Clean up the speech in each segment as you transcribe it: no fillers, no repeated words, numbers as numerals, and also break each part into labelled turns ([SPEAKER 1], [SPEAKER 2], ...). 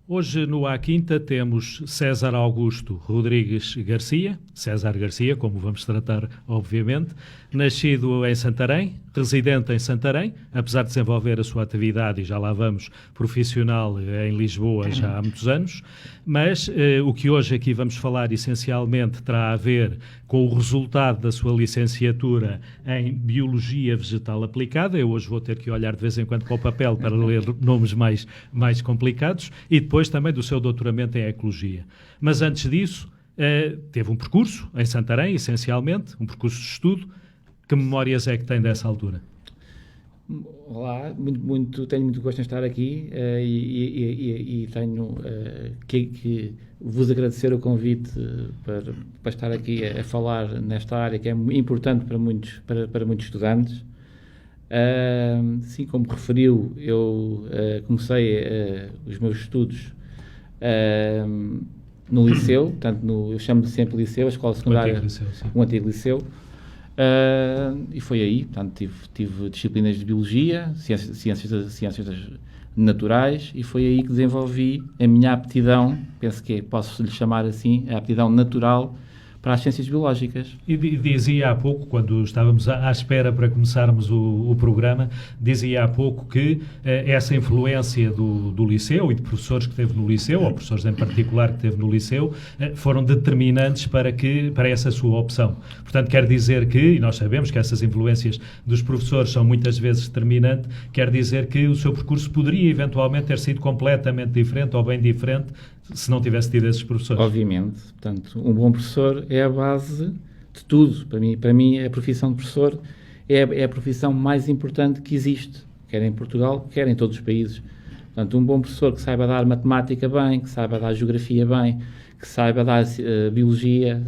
[SPEAKER 1] Hoje no À Quinta temos César Augusto Rodrigues Garcia, César Garcia, como vamos tratar, obviamente, nascido em Santarém, residente em Santarém, apesar de desenvolver a sua atividade, e já lá vamos, profissional em Lisboa já há muitos anos, mas o que hoje aqui vamos falar essencialmente terá a ver com o resultado da sua licenciatura em Biologia Vegetal Aplicada. Eu hoje vou ter que olhar de vez em quando para o papel para ler nomes mais complicados, e depois também do seu doutoramento em Ecologia. Mas antes disso, teve um percurso em Santarém, essencialmente, um percurso de estudo. Que memórias é que tem dessa altura?
[SPEAKER 2] Olá, tenho muito gosto em estar aqui e tenho que vos agradecer o convite para estar aqui a falar nesta área que é importante para muitos estudantes. Sim, como referiu, eu comecei os meus estudos no liceu, portanto, eu chamo-lhe sempre liceu, a escola secundária, um antigo liceu. E foi aí, portanto, tive disciplinas de Biologia, ciências naturais, e foi aí que desenvolvi a minha aptidão, penso que posso lhe chamar assim, a aptidão natural para as ciências biológicas.
[SPEAKER 1] E dizia há pouco, quando estávamos à espera para começarmos o programa, dizia há pouco que essa influência do liceu e de professores que teve no liceu, ou professores em particular que teve no liceu, foram determinantes para essa sua opção. Portanto, quer dizer que, e nós sabemos que essas influências dos professores são muitas vezes determinantes, quer dizer que o seu percurso poderia eventualmente ter sido completamente diferente ou bem diferente se não tivesse tido esses professores.
[SPEAKER 2] Obviamente. Portanto, um bom professor é a base de tudo. Para mim a profissão de professor é a profissão mais importante que existe, quer em Portugal, quer em todos os países. Portanto, um bom professor que saiba dar matemática bem, que saiba dar geografia bem, que saiba dar biologia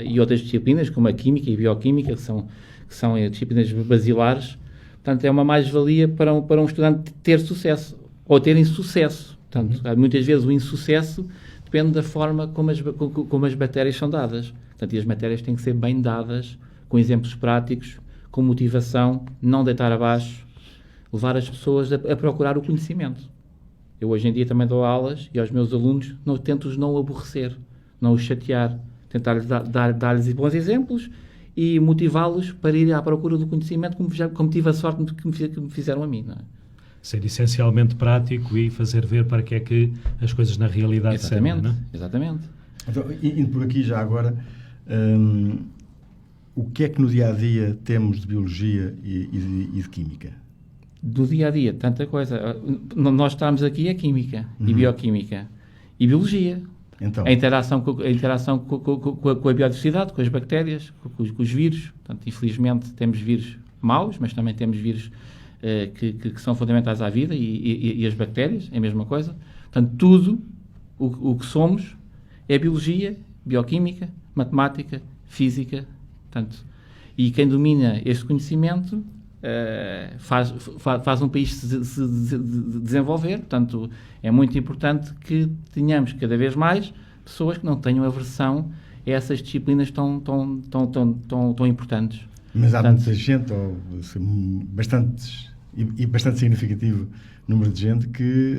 [SPEAKER 2] e outras disciplinas, como a química e a bioquímica, que são disciplinas basilares. Portanto, é uma mais-valia para um estudante ter sucesso, ou ter insucesso. Portanto, muitas vezes o insucesso depende da forma como as matérias são dadas. Portanto, e as matérias têm que ser bem dadas, com exemplos práticos, com motivação, não deitar abaixo, levar as pessoas a procurar o conhecimento. Eu hoje em dia também dou aulas e aos meus alunos tento-os não aborrecer, não os chatear, tentar dar-lhes bons exemplos e motivá-los para ir à procura do conhecimento como tive a sorte que me fizeram a mim, não é?
[SPEAKER 1] Ser essencialmente prático e fazer ver para que é que as coisas na realidade servem, não é?
[SPEAKER 2] Exatamente.
[SPEAKER 3] Então, indo por aqui já agora, o que é que no dia-a-dia temos de Biologia e de Química?
[SPEAKER 2] Do dia-a-dia, tanta coisa. Nós estamos aqui a Química e Bioquímica e Biologia. Então. A interação com a biodiversidade, com as bactérias, com os vírus. Portanto, infelizmente temos vírus maus, mas também temos vírus que são fundamentais à vida e as bactérias, é a mesma coisa. Portanto, tudo o que somos é biologia, bioquímica, matemática, física. Portanto, e quem domina este conhecimento faz um país se desenvolver. Portanto, é muito importante que tenhamos cada vez mais pessoas que não tenham aversão a essas disciplinas tão importantes.
[SPEAKER 3] Mas há muita gente, ou bastante significativo número de gente que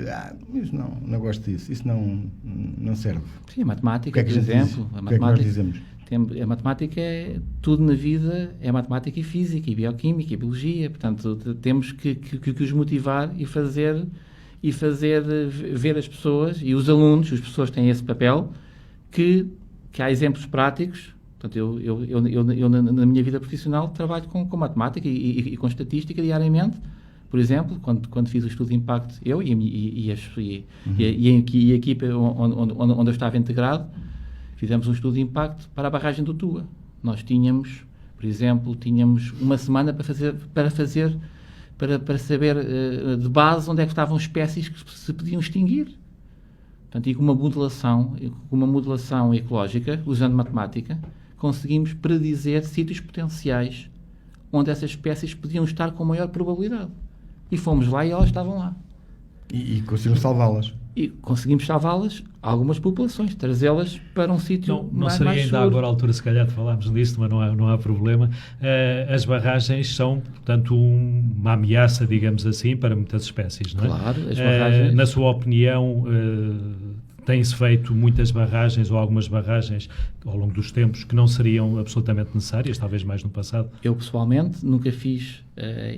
[SPEAKER 3] não gosto disso, isso não serve.
[SPEAKER 2] Sim, a matemática,
[SPEAKER 3] por exemplo.
[SPEAKER 2] A
[SPEAKER 3] matemática, que nós dizemos?
[SPEAKER 2] A matemática é tudo na vida, é matemática e física, e bioquímica, e biologia. Portanto, temos que os motivar e fazer ver as pessoas, e os alunos, os professores têm esse papel, que há exemplos práticos. Portanto, eu na minha vida profissional trabalho com matemática e com estatística diariamente. Por exemplo, quando fiz o estudo de impacto, eu e a equipa onde eu estava integrado, fizemos um estudo de impacto para a barragem do Tua. Nós tínhamos, por exemplo, uma semana para saber de base onde é que estavam espécies que se podiam extinguir. Portanto, e com uma modelação ecológica, usando matemática, conseguimos predizer sítios potenciais onde essas espécies podiam estar com maior probabilidade. E fomos lá e elas estavam lá.
[SPEAKER 3] E conseguimos salvá-las.
[SPEAKER 2] e conseguimos salvá-las, algumas populações, trazê-las para um sítio
[SPEAKER 1] Não
[SPEAKER 2] mais
[SPEAKER 1] seria
[SPEAKER 2] mais
[SPEAKER 1] ainda
[SPEAKER 2] seguro.
[SPEAKER 1] agora a altura, se calhar, de falarmos disso, mas não há problema. As barragens são, portanto, uma ameaça, digamos assim, para muitas espécies, não é?
[SPEAKER 2] Claro, as barragens...
[SPEAKER 1] Na sua opinião, têm-se feito muitas barragens ou algumas barragens ao longo dos tempos que não seriam absolutamente necessárias, talvez mais no passado?
[SPEAKER 2] Eu, pessoalmente, nunca fiz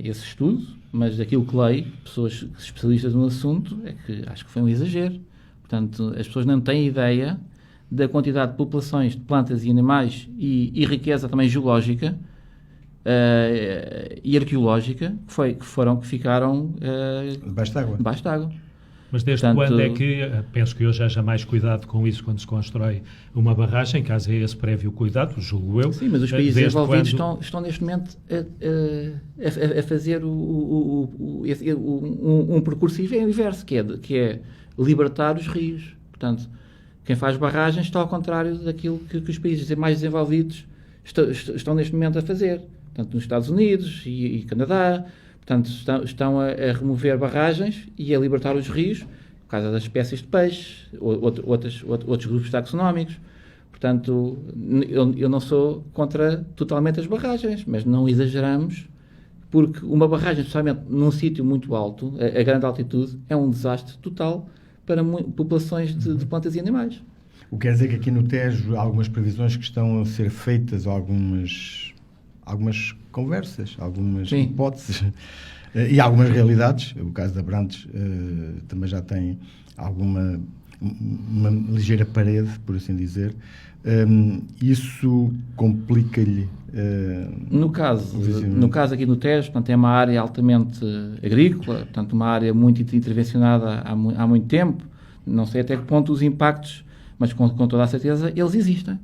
[SPEAKER 2] esse estudo, mas daquilo que leio, pessoas especialistas no assunto, é que acho que foi um exagero. Portanto, as pessoas não têm ideia da quantidade de populações de plantas e animais e riqueza também geológica e arqueológica que ficaram
[SPEAKER 3] Debaixo d'água.
[SPEAKER 2] debaixo d'água.
[SPEAKER 1] Mas desde quando é que, penso que hoje haja mais cuidado com isso quando se constrói uma barragem, caso é esse prévio cuidado, julgo eu.
[SPEAKER 2] Sim, mas os países desenvolvidos estão neste momento a fazer um percurso inverso, que é libertar os rios. Portanto, quem faz barragens está ao contrário daquilo que os países mais desenvolvidos estão neste momento a fazer. Portanto, nos Estados Unidos e Canadá... Portanto, estão a remover barragens e a libertar os rios por causa das espécies de peixe, outros grupos taxonómicos. Portanto, eu não sou contra totalmente as barragens, mas não exageramos, porque uma barragem, especialmente num sítio muito alto, a grande altitude, é um desastre total para populações de plantas e animais.
[SPEAKER 3] O que quer dizer que aqui no Tejo há algumas previsões que estão a ser feitas, ou algumas conversas, algumas
[SPEAKER 2] Sim.
[SPEAKER 3] hipóteses e algumas realidades. O caso da Abrantes também já tem uma ligeira parede, por assim dizer. Isso complica-lhe?
[SPEAKER 2] No caso aqui no Tejo, portanto, é uma área altamente agrícola, portanto, uma área muito intervencionada há muito tempo. Não sei até que ponto os impactos, mas com toda a certeza eles existem.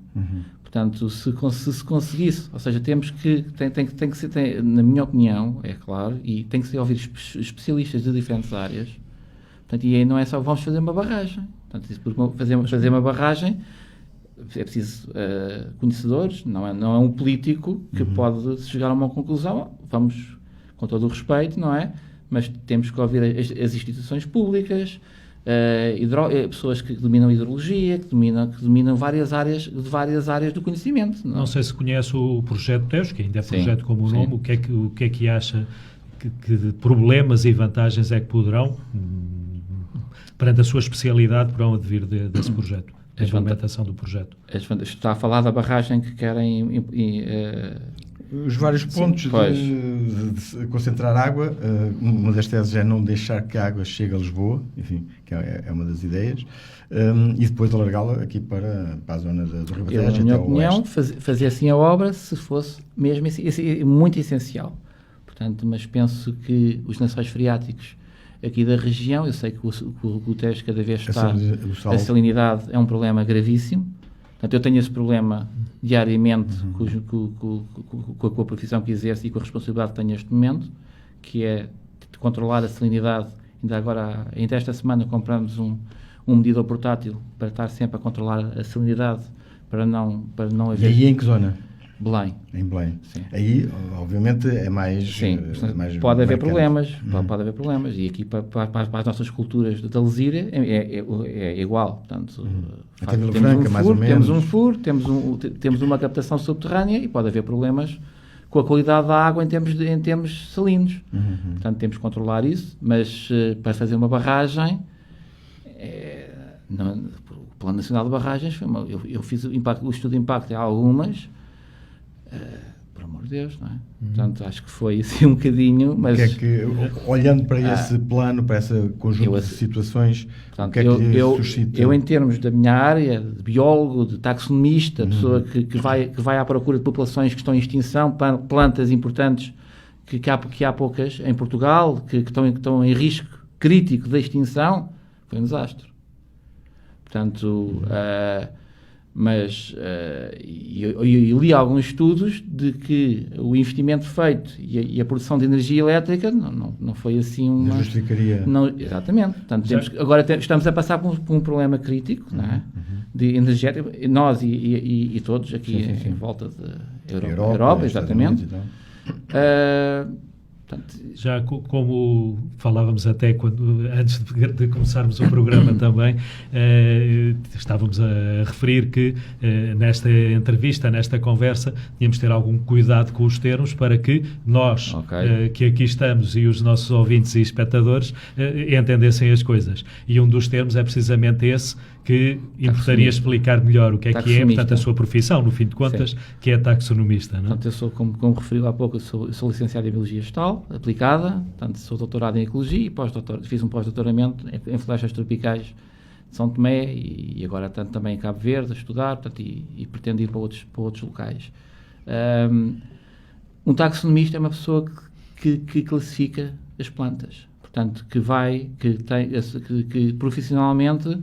[SPEAKER 2] Portanto, se conseguisse, ou seja, tem que ser, na minha opinião, é claro, e tem que ser ouvir especialistas de diferentes áreas. Portanto, e aí não é só vamos fazer uma barragem. Portanto, fazer uma barragem é preciso conhecedores, não é um político que pode chegar a uma conclusão. Vamos, com todo o respeito, não é? Mas temos que ouvir as instituições públicas, pessoas que dominam hidrologia, que dominam várias áreas do conhecimento.
[SPEAKER 1] Não sei se conhece o projeto Tejo, que ainda é projeto como o nome, o que é que acha que problemas e vantagens é que poderão, perante a sua especialidade, poderão advir desse projeto, da implementação do projeto?
[SPEAKER 2] Está a falar da barragem que querem...
[SPEAKER 3] Os vários pontos de concentrar água. Uma das teses é não deixar que a água chegue a Lisboa, enfim, que é uma das ideias, e depois alargá-la aqui para a zona do Ribatejo,
[SPEAKER 2] na minha opinião, fazer assim a obra, se fosse mesmo muito essencial. Portanto, mas penso que os lençóis freáticos aqui da região, eu sei que o Tejo cada vez está... A salinidade é um problema gravíssimo. Portanto, eu tenho esse problema diariamente com a profissão que exerço e com a responsabilidade que tenho neste momento, que é de controlar a salinidade. Ainda esta semana compramos um medidor portátil para estar sempre a controlar a salinidade, para não haver...
[SPEAKER 3] E aí em que zona?
[SPEAKER 2] Belém.
[SPEAKER 3] Em Belém.
[SPEAKER 2] Sim.
[SPEAKER 3] Aí, obviamente, é mais...
[SPEAKER 2] Sim,
[SPEAKER 3] mais
[SPEAKER 2] pode haver problemas.
[SPEAKER 3] Uhum.
[SPEAKER 2] Pode haver problemas. E aqui, para as nossas culturas da Lesíria, é igual. Portanto,
[SPEAKER 3] Até Vila Franca, mais ou menos.
[SPEAKER 2] Temos um furo, temos uma captação subterrânea e pode haver problemas com a qualidade da água em termos salinos.
[SPEAKER 3] Uhum.
[SPEAKER 2] Portanto, temos que controlar isso, mas para fazer uma barragem... o Plano Nacional de Barragens, eu fiz o estudo de impacto em algumas... por amor de Deus, não é? Portanto, acho que foi assim um bocadinho, mas...
[SPEAKER 3] olhando para esse plano, para esse conjunto de situações,
[SPEAKER 2] portanto,
[SPEAKER 3] o que é que lhe suscita?
[SPEAKER 2] Eu, em termos da minha área, de biólogo, de taxonomista, pessoa que vai à procura de populações que estão em extinção, plantas importantes, que há poucas em Portugal, que estão em risco crítico de extinção, foi um desastre. Portanto... Mas eu li alguns estudos de que o investimento feito e a produção de energia elétrica não foi assim uma...
[SPEAKER 3] Não justificaria...
[SPEAKER 2] Exatamente. Portanto, agora estamos a passar por um problema crítico, não é? De energético, nós e todos aqui sim. Em volta da Europa, exatamente. Portanto,
[SPEAKER 1] já como falávamos até antes de começarmos o programa também, estávamos a referir que nesta entrevista, nesta conversa, tínhamos de ter algum cuidado com os termos para que nós, que aqui estamos, e os nossos ouvintes e espectadores entendessem as coisas. E um dos termos é precisamente esse, que importaria explicar melhor o que é, portanto, a sua profissão, no fim de contas, sim, que é taxonomista. Não é?
[SPEAKER 2] Portanto, eu sou, como referiu há pouco, eu sou licenciado em Biologia Vegetal, aplicada, portanto, sou doutorado em Ecologia e fiz um pós-doutoramento em florestas tropicais de São Tomé e agora também em Cabo Verde a estudar, portanto, e pretendo ir para outros locais. Um taxonomista é uma pessoa que classifica as plantas, portanto, que profissionalmente,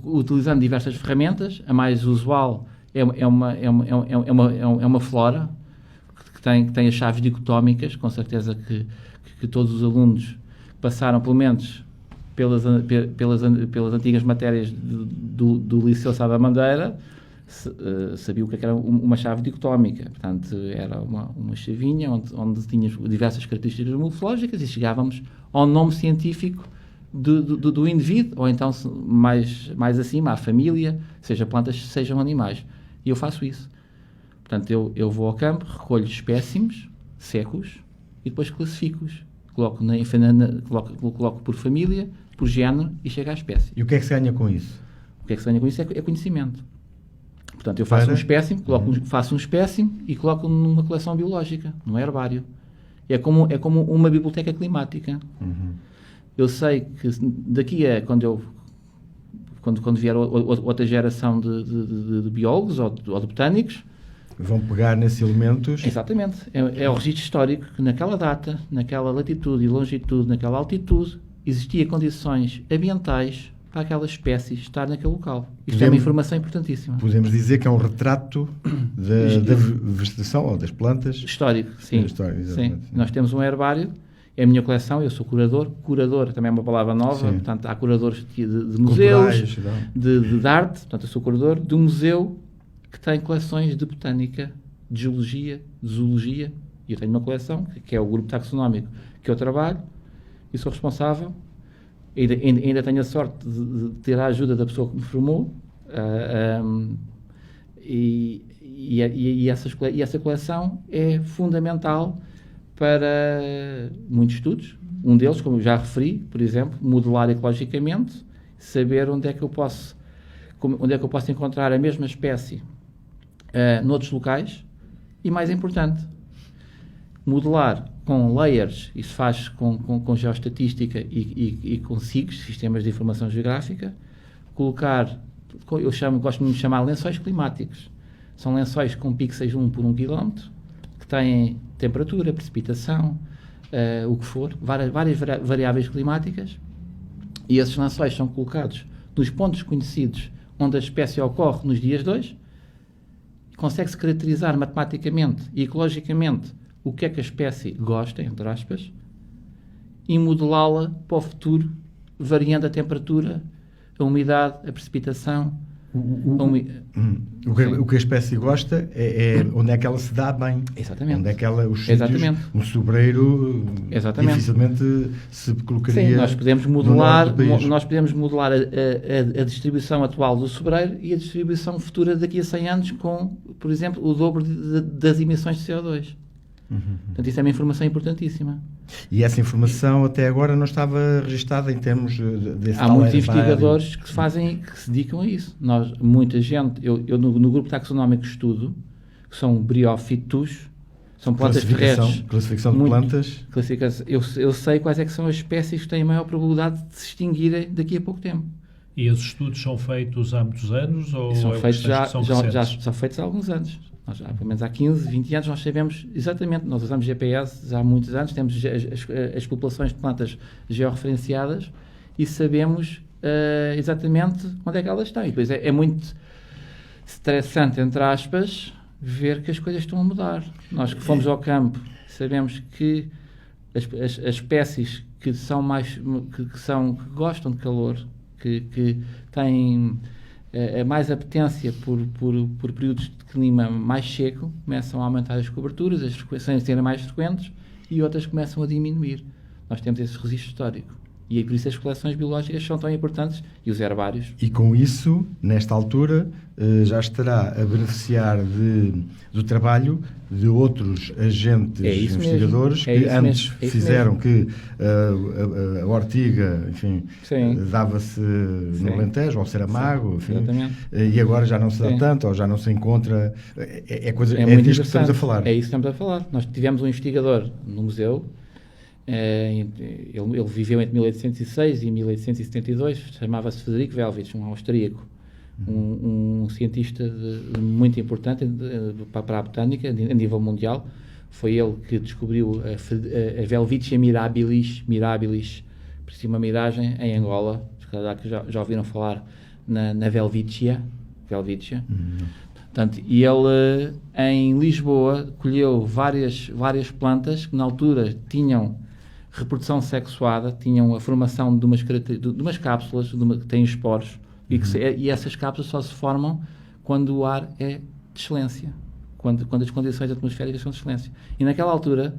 [SPEAKER 2] utilizando diversas ferramentas, a mais usual é uma flora que tem as chaves dicotómicas, com certeza que todos os alunos passaram pelo menos pelas antigas matérias do Liceu Sá da Bandeira, sabia o que era uma chave dicotómica. Portanto, era uma chavinha onde tinha diversas características morfológicas e chegávamos ao nome científico do indivíduo, ou então mais acima, à família, seja plantas, sejam animais. E eu faço isso. Portanto, eu vou ao campo, recolho espécimes secos e depois classifico-os. Coloco por família, por género e chego à espécie.
[SPEAKER 3] E o que é que se ganha com isso?
[SPEAKER 2] O que é que se ganha com isso é conhecimento. Portanto, eu faço faço um espécime e coloco numa coleção biológica, num herbário. É como uma biblioteca climática. Eu sei que daqui a quando vier outra geração de biólogos ou de botânicos,
[SPEAKER 3] vão pegar nesses elementos.
[SPEAKER 2] Exatamente. É o registro histórico que naquela data, naquela latitude e longitude, naquela altitude, existia condições ambientais para aquela espécie estar naquele local. Isto é uma informação importantíssima.
[SPEAKER 3] Podemos dizer que é um retrato da vegetação ou das plantas.
[SPEAKER 2] Histórico, sim. Sim. Nós temos um herbário, é a minha coleção, eu sou curador. Curador também é uma palavra nova, sim. Portanto, há curadores de museus, de arte, portanto, eu sou curador de um museu que tem coleções de botânica, de geologia, de zoologia, e eu tenho uma coleção, que é o grupo taxonómico que eu trabalho, e sou responsável. Ainda tenho a sorte de ter a ajuda da pessoa que me formou, e essa coleção é fundamental para muitos estudos. Um deles, como eu já referi, por exemplo, modelar ecologicamente, saber onde é que eu posso encontrar a mesma espécie noutros locais, e mais importante, modelar com layers, isso faz com geoestatística e com SIGs, sistemas de informação geográfica, colocar, gosto de chamar lençóis climáticos. São lençóis com pixels 1 por 1 km, que têm temperatura, precipitação, o que for, várias variáveis climáticas, e esses lençóis são colocados nos pontos conhecidos onde a espécie ocorre nos dias 2, consegue-se caracterizar matematicamente e ecologicamente o que é que a espécie gosta, entre aspas, e modelá-la para o futuro, variando a temperatura, a umidade, a precipitação.
[SPEAKER 3] O que a espécie gosta é onde é que ela se dá bem.
[SPEAKER 2] Exatamente.
[SPEAKER 3] Onde é que ela, os sítios, um sobreiro,
[SPEAKER 2] exatamente,
[SPEAKER 3] dificilmente se colocaria.
[SPEAKER 2] Sim, nós podemos modelar a distribuição atual do sobreiro e a distribuição futura daqui a 100 anos com, por exemplo, o dobro das emissões de CO2. Portanto, isso é uma informação importantíssima.
[SPEAKER 3] E essa informação até agora não estava registada em termos desse
[SPEAKER 2] Há muitos investigadores que se dedicam a isso. Muita gente, eu no grupo taxonómico estudo, que são briófitos, são plantas terrestres.
[SPEAKER 3] Classificação de plantas.
[SPEAKER 2] Eu sei quais é que são as espécies que têm a maior probabilidade de se extinguirem daqui a pouco tempo.
[SPEAKER 1] E esses estudos são feitos há muitos anos? Ou
[SPEAKER 2] são feitos já feitos há alguns anos. Pelo menos há 15, 20 anos, nós sabemos exatamente, nós usamos GPS já há muitos anos, temos as populações de plantas georreferenciadas e sabemos exatamente onde é que elas estão. E depois é muito estressante, entre aspas, ver que as coisas estão a mudar. Nós que fomos ao campo, sabemos que as espécies que gostam de calor, que têm mais apetência por períodos de clima mais seco, começam a aumentar as coberturas, as frequências serem mais frequentes, e outras começam a diminuir. Nós temos esse registro histórico. E por isso as coleções biológicas são tão importantes e os herbários.
[SPEAKER 3] E com isso, nesta altura, já estará a beneficiar do trabalho de outros agentes investigadores que antes fizeram que a ortiga, enfim, dava-se no Alentejo, ao Saramago, enfim, e agora já não se dá tanto, ou já não se encontra. É disto que estamos a falar.
[SPEAKER 2] É isso que estamos a falar. Nós tivemos um investigador no museu. Ele viveu entre 1806 e 1872, chamava-se Frederico Welwitsch, um austríaco, um cientista muito importante para a botânica a nível mundial. Foi ele que descobriu a Welwitschia mirabilis, por cima uma miragem em Angola, que já ouviram falar na Welwitschia. Portanto, e ele em Lisboa colheu várias plantas que na altura tinham reprodução sexuada, tinham a formação de umas cápsulas que têm esporos, e essas cápsulas só se formam quando o ar é de excelência, quando as condições atmosféricas são de excelência. E naquela altura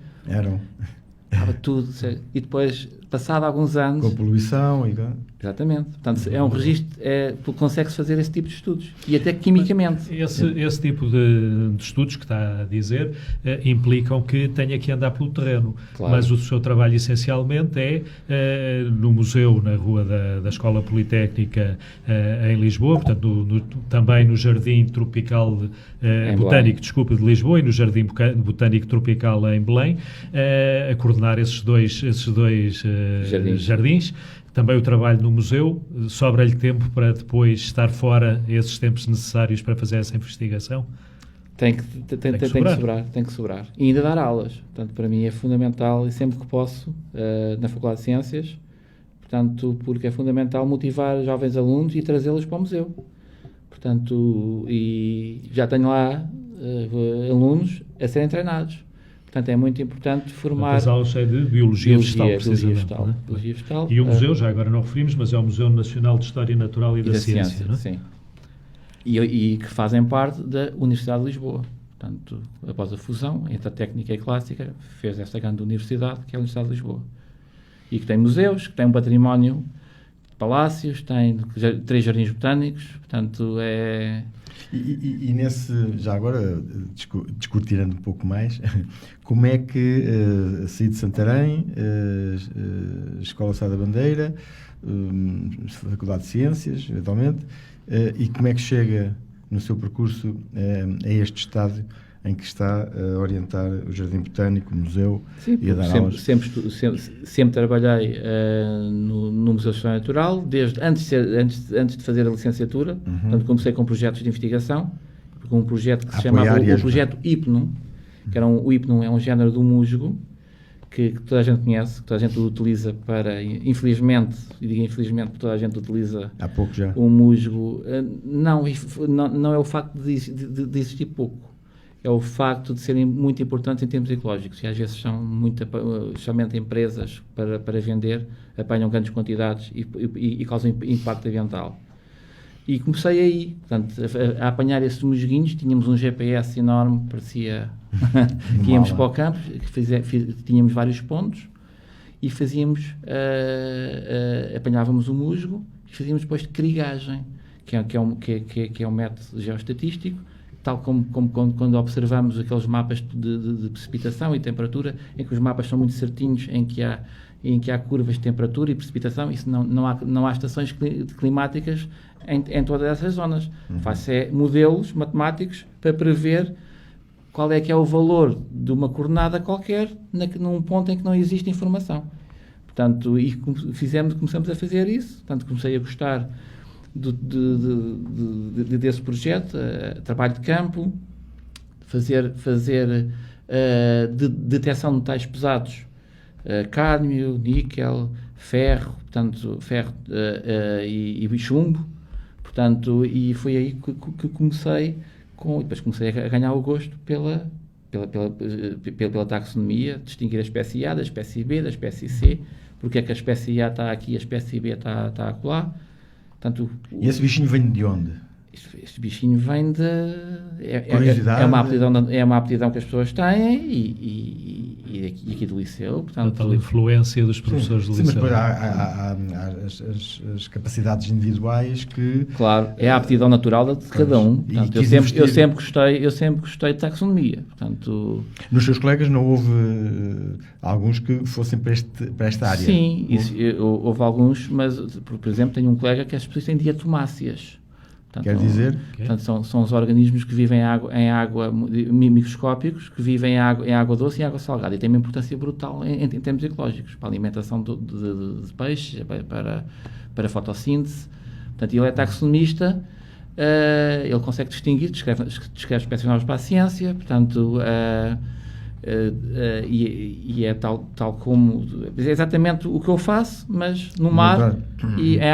[SPEAKER 2] estava tudo, e depois, passado alguns anos...
[SPEAKER 3] Com a poluição e...
[SPEAKER 2] Exatamente. Portanto, é um registro, consegue-se fazer esse tipo de estudos. E até quimicamente.
[SPEAKER 1] Esse tipo de estudos que está a dizer implicam que tenha que andar pelo terreno. Claro. Mas o seu trabalho essencialmente é no museu, na rua da Escola Politécnica em Lisboa, portanto também no Jardim Tropical Botânico, de Lisboa, e no Jardim Botânico Tropical em Belém, a coordenar esses dois jardins. Também o trabalho no museu, sobra-lhe tempo para depois estar fora esses tempos necessários para fazer essa investigação?
[SPEAKER 2] Tem que sobrar. E ainda dar aulas. Portanto, para mim é fundamental, e sempre que posso, na Faculdade de Ciências, portanto, porque é fundamental motivar jovens alunos e trazê-los para o museu. Portanto, e já tenho lá alunos a serem treinados. Portanto, é muito importante formar...
[SPEAKER 1] As aulas é de Biologia Vegetal, precisamente.
[SPEAKER 2] Biologia vegetal.
[SPEAKER 1] E o museu, já agora não referimos, mas é o Museu Nacional de História Natural e da Ciência, não é?
[SPEAKER 2] Sim. E que fazem parte da Universidade de Lisboa. Portanto, após a fusão entre a técnica e a clássica, fez esta grande universidade, que é a Universidade de Lisboa. E que tem museus, que tem um património de palácios, tem 3 jardins botânicos, portanto, é...
[SPEAKER 3] E nesse, já agora, discutirando um pouco mais, como é que a CID de Santarém, a Escola Sá da Bandeira, Faculdade de Ciências, eventualmente, e como é que chega no seu percurso a este estádio em que está a orientar o Jardim Botânico, o museu, e a dar aulas?
[SPEAKER 2] Sempre trabalhei no Museu de História Natural, desde antes de fazer a licenciatura. Portanto, comecei com projetos de investigação, com um projeto que se chamava o projeto Hypnum, que era o Hypnum é um género do musgo que toda a gente conhece, que toda a gente utiliza para, infelizmente, e digo infelizmente porque toda a gente utiliza
[SPEAKER 3] há pouco já.
[SPEAKER 2] O musgo. Não é o facto de existir pouco. É o facto de serem muito importantes em termos ecológicos, e às vezes são somente empresas para vender, apanham grandes quantidades e causam impacto ambiental. E comecei aí, portanto, a apanhar esses musguinhos. Tínhamos um GPS enorme, parecia que íamos para o campo, tínhamos vários pontos e apanhávamos o musgo e fazíamos depois de crigagem, que é um método geoestatístico, tal como quando observamos aqueles mapas de precipitação e temperatura, em que os mapas são muito certinhos, em que há curvas de temperatura e precipitação. Isso não há estações climáticas em todas essas zonas. Faz modelos matemáticos para prever qual é que é o valor de uma coordenada qualquer num ponto em que não existe informação. Portanto, e começamos a fazer isso. Portanto, comecei a gostar desse projeto, trabalho de campo, fazer detecção de metais pesados, cádmio, níquel, ferro, e chumbo, portanto, e foi aí que comecei depois comecei a ganhar o gosto pela taxonomia, distinguir a espécie A da espécie B, da espécie C, porque é que a espécie A está aqui e a espécie B está acolá. Portanto,
[SPEAKER 3] e esse bichinho vem de onde?
[SPEAKER 2] Este bichinho vem de... É uma aptidão que as pessoas têm e aqui do Liceu. Portanto,
[SPEAKER 1] a influência dos professores do Liceu.
[SPEAKER 3] Sim, mas depois há as capacidades individuais que...
[SPEAKER 2] Claro, é a aptidão natural de cada um. Portanto, eu sempre gostei de taxonomia. Portanto,
[SPEAKER 3] nos seus colegas não houve alguns que fossem para esta área?
[SPEAKER 2] Sim, houve alguns, mas, por exemplo, tenho um colega que é especialista em diatomáceas. Portanto,
[SPEAKER 3] quer dizer?
[SPEAKER 2] Portanto, são os organismos que vivem em água microscópicos, que vivem em água doce e água salgada. E tem uma importância brutal em termos ecológicos, para a alimentação de peixes, para a fotossíntese. Portanto, ele é taxonomista, ele consegue distinguir, descreve espécies novas para a ciência, portanto... e é tal como é exatamente o que eu faço, mas no mar e em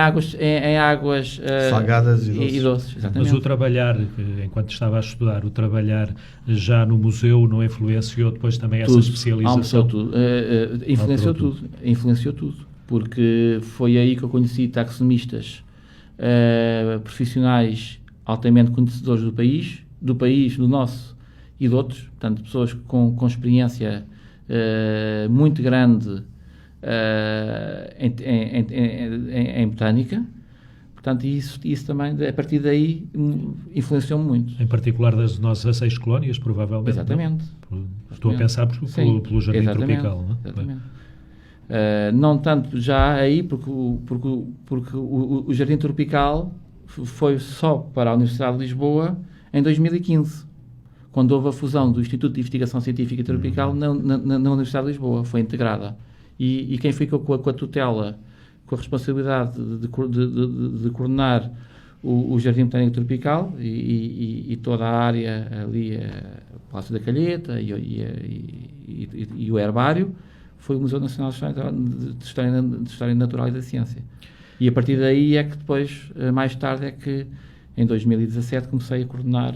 [SPEAKER 2] águas
[SPEAKER 3] salgadas e doces.
[SPEAKER 2] Exatamente.
[SPEAKER 1] Mas o trabalhar, enquanto estava a estudar, o trabalhar já no museu não influenciou depois também essa especialização?
[SPEAKER 2] Tudo. Influenciou tudo, porque foi aí que eu conheci taxonomistas profissionais altamente conhecedores do país, do nosso e de outros, portanto, pessoas com experiência muito grande em botânica. Portanto, isso também, a partir daí, influenciou-me muito.
[SPEAKER 1] Em particular das nossas 6 colónias, provavelmente.
[SPEAKER 2] Exatamente.
[SPEAKER 1] Estou a pensar pelo Jardim Tropical. Não é?
[SPEAKER 2] Exatamente. Não tanto já aí, porque o Jardim Tropical foi só para a Universidade de Lisboa em 2015. Quando houve a fusão do Instituto de Investigação Científica Tropical na Universidade de Lisboa, foi integrada. E quem ficou com a tutela, com a responsabilidade de coordenar o Jardim Botânico Tropical e toda a área ali, o Palácio da Calheta e o Herbário, foi o Museu Nacional de História Natural e da Ciência. E a partir daí é que depois, mais tarde, em 2017, comecei a coordenar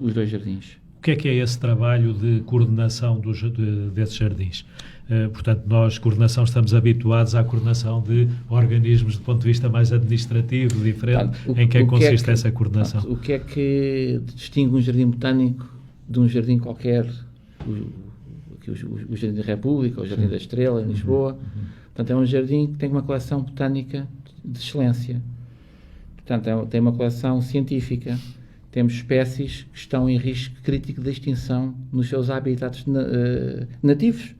[SPEAKER 2] os 2 jardins.
[SPEAKER 1] O que é esse trabalho de coordenação desses jardins? Portanto, nós, coordenação, estamos habituados à coordenação de organismos do ponto de vista mais administrativo, diferente. Em que consiste essa coordenação?
[SPEAKER 2] O que é que distingue um jardim botânico de um jardim qualquer, o Jardim da República, o Jardim da Estrela, em Lisboa? Portanto, é um jardim que tem uma coleção botânica de excelência. Portanto, tem uma coleção científica. Temos espécies que estão em risco crítico de extinção nos seus habitats nativos.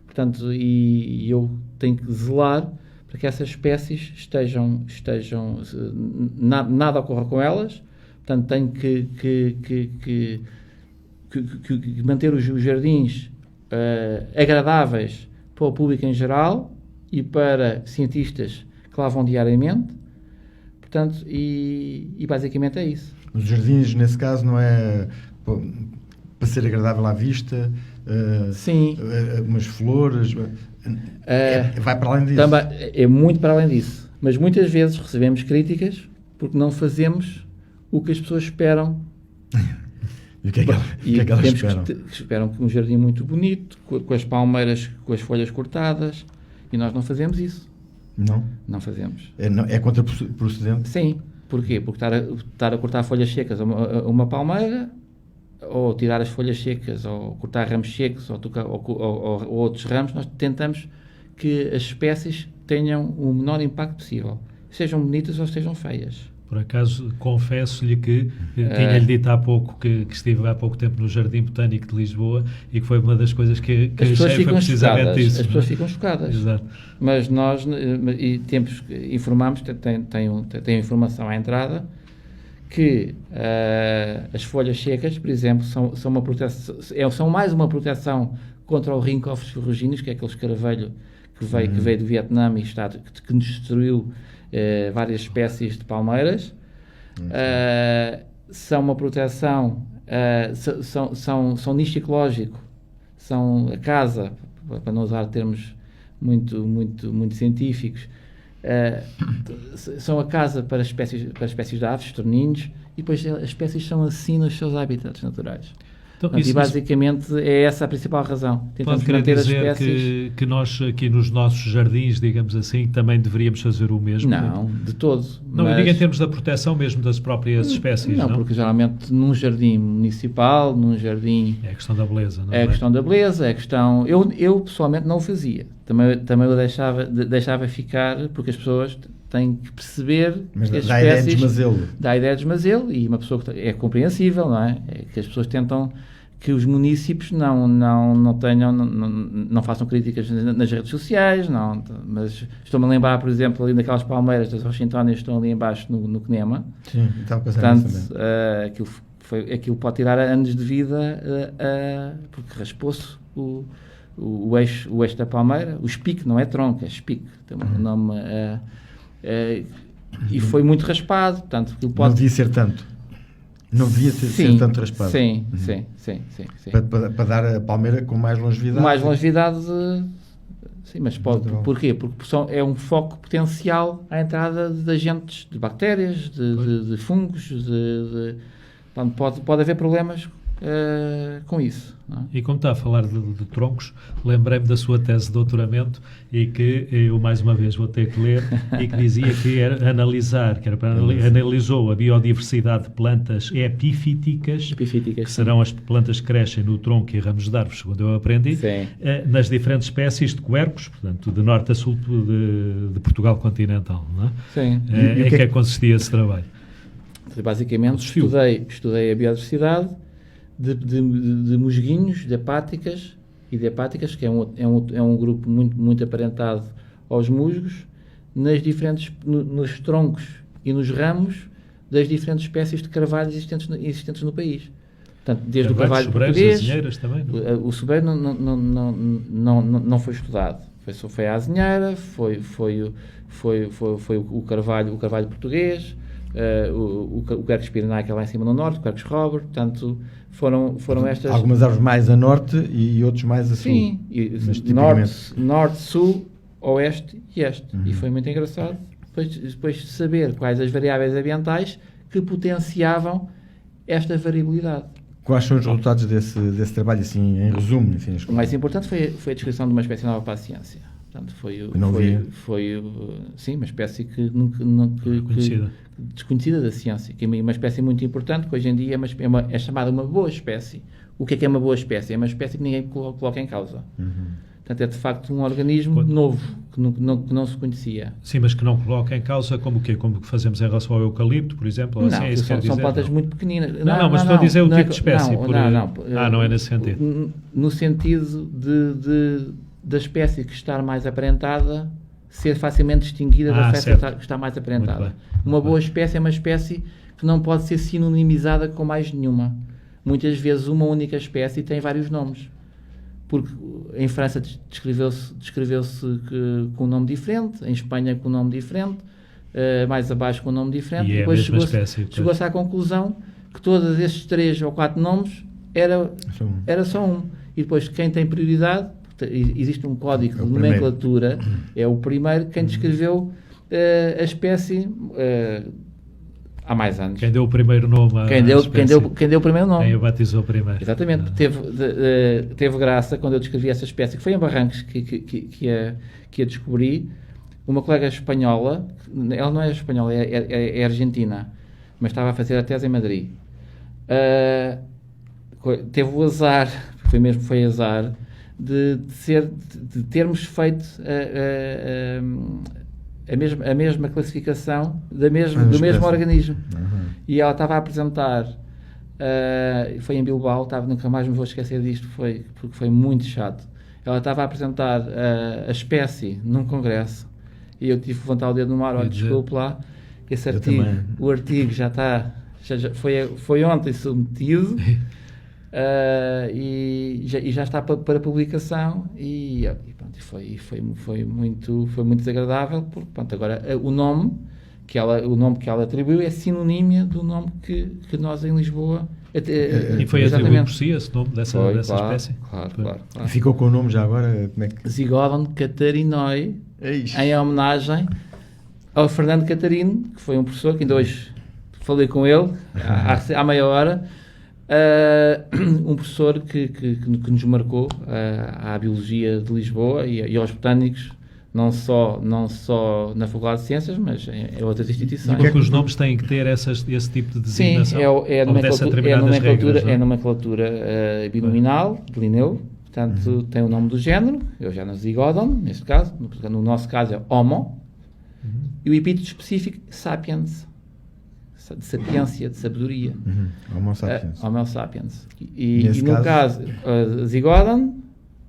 [SPEAKER 2] Portanto, e eu tenho que zelar para que essas espécies estejam nada ocorra com elas. Portanto, tenho que manter os jardins agradáveis para o público em geral e para cientistas que lá vão diariamente. Portanto, e basicamente é isso.
[SPEAKER 3] Os jardins, nesse caso, não é para ser agradável à vista?
[SPEAKER 2] Sim.
[SPEAKER 3] Umas flores? Vai para além disso?
[SPEAKER 2] Também, é muito para além disso. Mas muitas vezes recebemos críticas porque não fazemos o que as pessoas esperam.
[SPEAKER 3] E o que é que elas esperam?
[SPEAKER 2] Esperam um jardim muito bonito, com as palmeiras, com as folhas cortadas, e nós não fazemos isso. Não fazemos.
[SPEAKER 3] É contraproducente?
[SPEAKER 2] Sim. Porquê? Porque estar a cortar folhas secas a uma palmeira, ou tirar as folhas secas, ou cortar ramos secos, ou outros ramos, nós tentamos que as espécies tenham o menor impacto possível. Sejam bonitas ou sejam feias.
[SPEAKER 1] Por acaso, confesso-lhe que tinha-lhe dito há pouco que estive há pouco tempo no Jardim Botânico de Lisboa e que foi uma das coisas que achei foi precisamente isso.
[SPEAKER 2] As pessoas ficam chocadas.
[SPEAKER 1] Exato.
[SPEAKER 2] Mas nós informamos, tem informação à entrada, que as folhas secas, por exemplo, são uma proteção, são mais uma proteção contra o Rhynchophorus ferruginus, que é aquele escaravelho que veio do Vietnã e que nos destruiu várias espécies de palmeiras. São uma proteção, são nicho ecológico, são a casa, para não usar termos muito científicos, são a casa para espécies de aves, torninhhos, e depois as espécies são assim nos seus habitats naturais.
[SPEAKER 1] Então,
[SPEAKER 2] Portanto, e basicamente é essa a principal razão.
[SPEAKER 1] Tentamos manter as espécies... que nós aqui nos nossos jardins, digamos assim, também deveríamos fazer o mesmo?
[SPEAKER 2] Não, de todo.
[SPEAKER 1] Não, eu digo em termos da proteção mesmo das próprias espécies, não?
[SPEAKER 2] Porque geralmente num jardim municipal, num jardim...
[SPEAKER 1] É a questão da beleza, não é?
[SPEAKER 2] É a questão da beleza, é a questão... Eu pessoalmente não o fazia. Também o deixava ficar, porque as pessoas têm que perceber...
[SPEAKER 3] Mas
[SPEAKER 2] que as
[SPEAKER 3] dá
[SPEAKER 2] espécies,
[SPEAKER 3] ideia de desmazelo.
[SPEAKER 2] Dá a ideia de desmazelo, e uma pessoa que é compreensível, não é? É que as pessoas tentam... que os municípios não façam críticas nas redes sociais, mas estou-me a lembrar, por exemplo, ali daquelas palmeiras das Roxintónias que estão ali embaixo no CNEMA.
[SPEAKER 3] Sim, estava a pensar
[SPEAKER 2] portanto,
[SPEAKER 3] nisso também.
[SPEAKER 2] aquilo pode tirar anos de vida, porque raspou-se o eixo da palmeira, o espique, não é tronco, é espique, tem um nome, e foi muito raspado, portanto, aquilo pode...
[SPEAKER 3] Não devia ser tanto. Não devia ser tanto raspado.
[SPEAKER 2] Sim.
[SPEAKER 3] Para dar a palmeira com mais longevidade.
[SPEAKER 2] Mais longevidade, sim, mas porquê? Porque é um foco potencial à entrada de agentes, de bactérias, de fungos, pode haver problemas com isso. Não é?
[SPEAKER 1] E como está a falar de troncos, lembrei-me da sua tese de doutoramento e que eu mais uma vez vou ter que ler, e que dizia que analisou a biodiversidade de plantas epifíticas, que serão as plantas que crescem no tronco e ramos de árvores, segundo eu aprendi, nas diferentes espécies de quercos, portanto, de norte a sul de Portugal continental. Não é?
[SPEAKER 2] Sim.
[SPEAKER 1] Em que consistia esse trabalho?
[SPEAKER 2] Basicamente, estudei a biodiversidade de musguinhos, de hepáticas, que é um grupo muito aparentado aos musgos, nos troncos e nos ramos das diferentes espécies de carvalho existentes no país. Portanto, desde o carvalho português,
[SPEAKER 1] também,
[SPEAKER 2] o sobreiro não foi estudado. Foi a azinheira, foi o carvalho português, o Quercus pirinae, que é lá em cima no norte, o Quercus robur, portanto, foram estas...
[SPEAKER 3] Algumas árvores mais a norte e outros mais a sul.
[SPEAKER 2] Sim, norte, sul, oeste e este. E foi muito engraçado depois de saber quais as variáveis ambientais que potenciavam esta variabilidade.
[SPEAKER 3] Quais são os resultados desse trabalho, assim, em resumo? Enfim,
[SPEAKER 2] o mais importante foi a descrição de uma espécie nova para a ciência. Portanto, foi uma espécie que desconhecida da ciência, que é uma espécie muito importante, que hoje em dia é chamada uma boa espécie. O que é uma boa espécie? É uma espécie que ninguém coloca em causa. Portanto, é de facto um organismo novo, que não se conhecia.
[SPEAKER 1] Sim, mas que não coloca em causa como o quê? Como que fazemos em relação ao eucalipto, por exemplo?
[SPEAKER 2] Não, assim, são plantas muito pequeninas.
[SPEAKER 1] Mas estou a dizer o tipo de espécie. Não é nesse sentido.
[SPEAKER 2] No sentido da espécie que está mais aparentada ser facilmente distinguida da espécie que está mais aparentada. Uma boa espécie é uma espécie que não pode ser sinonimizada com mais nenhuma. Muitas vezes uma única espécie tem vários nomes. Porque em França descreveu-se com um nome diferente, em Espanha com um nome diferente, mais abaixo com um nome diferente,
[SPEAKER 1] e depois
[SPEAKER 2] chegou-se à conclusão que todos esses 3 ou 4 nomes era só um. E depois quem tem prioridade, existe um código de nomenclatura, é o primeiro quem descreveu a espécie há mais anos.
[SPEAKER 1] Quem deu o primeiro nome à
[SPEAKER 2] quem deu o primeiro nome.
[SPEAKER 1] Quem o batizou primeiro.
[SPEAKER 2] Exatamente. Teve graça quando eu descrevi essa espécie, que foi em Barrancos que a descobri. Uma colega espanhola, ela não é espanhola, é argentina, mas estava a fazer a tese em Madrid. Teve o azar, foi azar, de termos feito a mesma classificação do mesmo organismo. E ela estava a apresentar, foi em Bilbao, nunca mais me vou esquecer disto, porque foi muito chato. Ela estava a apresentar a espécie num congresso e eu tive que levantar o dedo no mar, olha, desculpe lá, o artigo já foi ontem submetido. E já está para publicação e foi muito desagradável porque pronto, agora o nome que ela atribuiu é sinonímia do nome que nós em Lisboa
[SPEAKER 1] e foi atribuído por si esse nome dessa espécie?
[SPEAKER 2] Claro.
[SPEAKER 3] E ficou com o nome já agora? Como é que...
[SPEAKER 2] Zygodon catarinoi, em homenagem ao Fernando Catarino, que foi um professor que ainda hoje falei com ele há meia hora. Um professor que nos marcou à Biologia de Lisboa e aos Botânicos, não só na Faculdade de Ciências, mas em outras instituições.
[SPEAKER 1] Porque os nomes têm que ter esse tipo de designação?
[SPEAKER 2] Sim, é a nomenclatura binominal de Linneu. Portanto, tem o nome do género, é o género Zygodon, neste caso. No nosso caso é Homo. E o epíteto específico, Sapiens. De sapiência, de sabedoria.
[SPEAKER 3] Homo sapiens.
[SPEAKER 2] Homo sapiens. E no caso, Zygodon,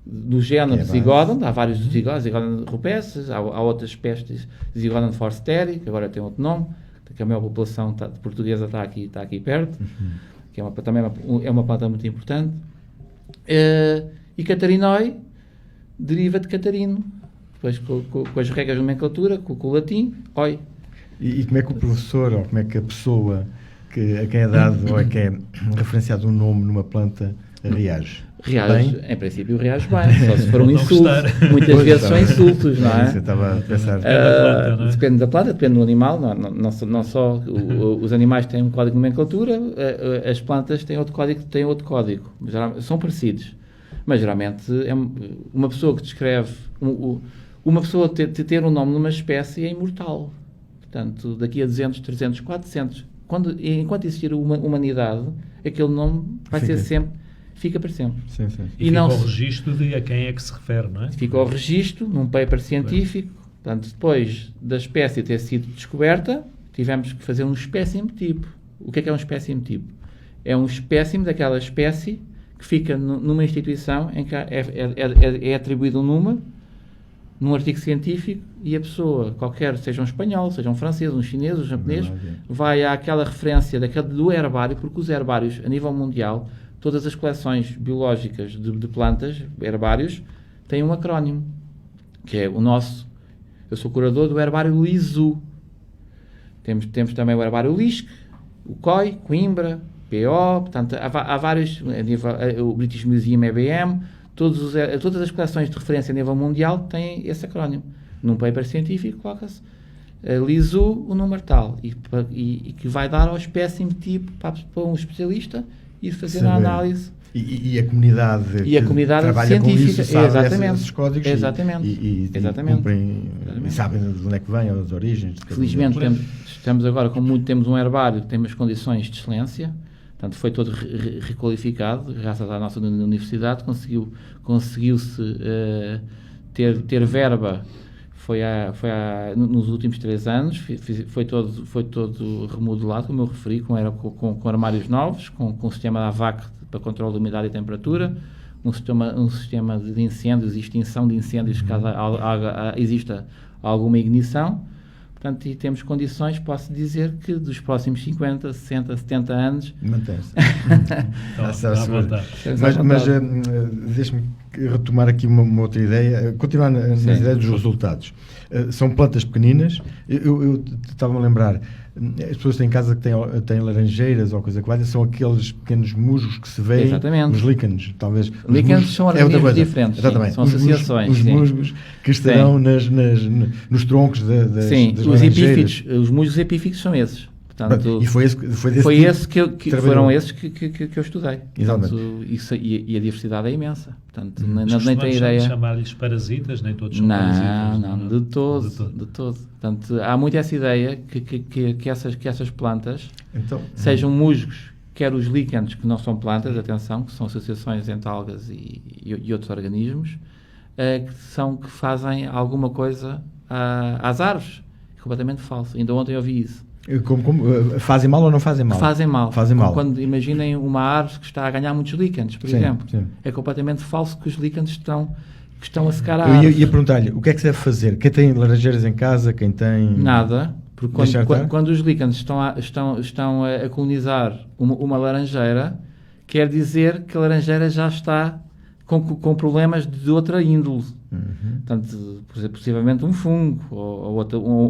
[SPEAKER 2] do género Zygodon, há vários Zygodon rupestres, há outras espécies, Zygodon forsteri, que agora tem outro nome, que a maior população portuguesa está aqui perto, que também é uma planta muito importante. E Catarinoi deriva de Catarino, depois com as regras de nomenclatura, com o latim, oi.
[SPEAKER 3] E como é que o professor, ou como é que a pessoa a quem é dado ou a quem é referenciado um nome numa planta reage?
[SPEAKER 2] Reage, em princípio reage bem, só se for um insulto. Muitas vezes são insultos, não é?
[SPEAKER 3] Eu estava a pensar.
[SPEAKER 2] Depende da planta, depende do animal, não só os animais têm um código de nomenclatura, as plantas têm outro código, são parecidos. Mas geralmente uma pessoa que descreve, uma pessoa ter um nome numa espécie é imortal. Portanto, daqui a 200, 300, 400, enquanto existir uma humanidade, aquele nome vai ser sempre, fica para sempre.
[SPEAKER 1] Sim. E fica o registro de a quem é que se refere, não é?
[SPEAKER 2] Fica o registro num paper científico. Portanto, depois da espécie ter sido descoberta, tivemos que fazer um espécime tipo. O que é um espécime tipo? É um espécime daquela espécie que fica numa instituição em que é atribuído um número num artigo científico e a pessoa, qualquer, seja um espanhol, seja um francês, um chinês, um japonês, vai àquela referência do herbário, porque os herbários, a nível mundial, todas as coleções biológicas de plantas, herbários, têm um acrónimo, que é o nosso. Eu sou curador do herbário Lisu. Temos também o herbário LISC, o COI, Coimbra, PO, portanto, há vários, o British Museum EBM, todas as coleções de referência a nível mundial têm esse acrónimo. Num paper científico coloca-se Lisu, o número tal, e que vai dar ao espécime tipo para um especialista ir fazer a análise.
[SPEAKER 3] E a comunidade
[SPEAKER 2] trabalha
[SPEAKER 3] científica,
[SPEAKER 2] com isso, sabe
[SPEAKER 3] esses códigos e cumprem, e sabem de onde é que vem, as origens.
[SPEAKER 2] Felizmente estamos agora, temos um herbário que tem umas condições de excelência. Portanto, foi todo requalificado, graças à nossa universidade, conseguiu-se ter verba, nos últimos 3 anos, foi todo remodelado, como eu referi, com armários novos, com um sistema da AVAC para controle de umidade e temperatura, um sistema de incêndios e extinção de incêndios caso exista alguma ignição. Portanto, e temos condições, posso dizer, que dos próximos 50, 60, 70 anos...
[SPEAKER 3] Mantém-se. Mas deixe-me retomar aqui uma outra ideia, continuar nas ideias dos resultados. São plantas pequeninas. Eu estava-me a lembrar, as pessoas têm em casa que têm laranjeiras ou coisa que valha, são aqueles pequenos musgos que se veem nos líquenes, talvez.
[SPEAKER 2] Líquenes são organismos diferentes,
[SPEAKER 3] exatamente.
[SPEAKER 2] São associações.
[SPEAKER 3] Os musgos que estarão nos troncos das
[SPEAKER 2] laranjeiras. Os musgos epífitos são esses. Portanto,
[SPEAKER 3] e
[SPEAKER 2] foram esses que eu estudei.
[SPEAKER 3] Exatamente.
[SPEAKER 2] Portanto, e a diversidade é imensa. Portanto,
[SPEAKER 1] nem
[SPEAKER 2] tem ideia.
[SPEAKER 1] Chamar-lhes parasitas, nem todos são parasitas.
[SPEAKER 2] Não, de todo. Portanto, há muito essa ideia que essas plantas sejam musgos, quer os líquens, que não são plantas, atenção, que são associações entre algas e outros organismos, que fazem alguma coisa às árvores. É completamente falso. Ainda ontem eu ouvi isso.
[SPEAKER 3] Fazem mal ou não fazem mal?
[SPEAKER 2] Fazem mal.
[SPEAKER 3] Quando
[SPEAKER 2] imaginem uma árvore que está a ganhar muitos líquens, por exemplo. Sim. É completamente falso que os líquens estão a secar a árvore.
[SPEAKER 3] Eu ia perguntar-lhe, o que é que se deve fazer? Quem tem laranjeiras em casa, quem tem...
[SPEAKER 2] Nada, porque quando os líquens estão a colonizar uma laranjeira, quer dizer que a laranjeira já está com problemas de outra índole. Portanto, possivelmente um fungo ou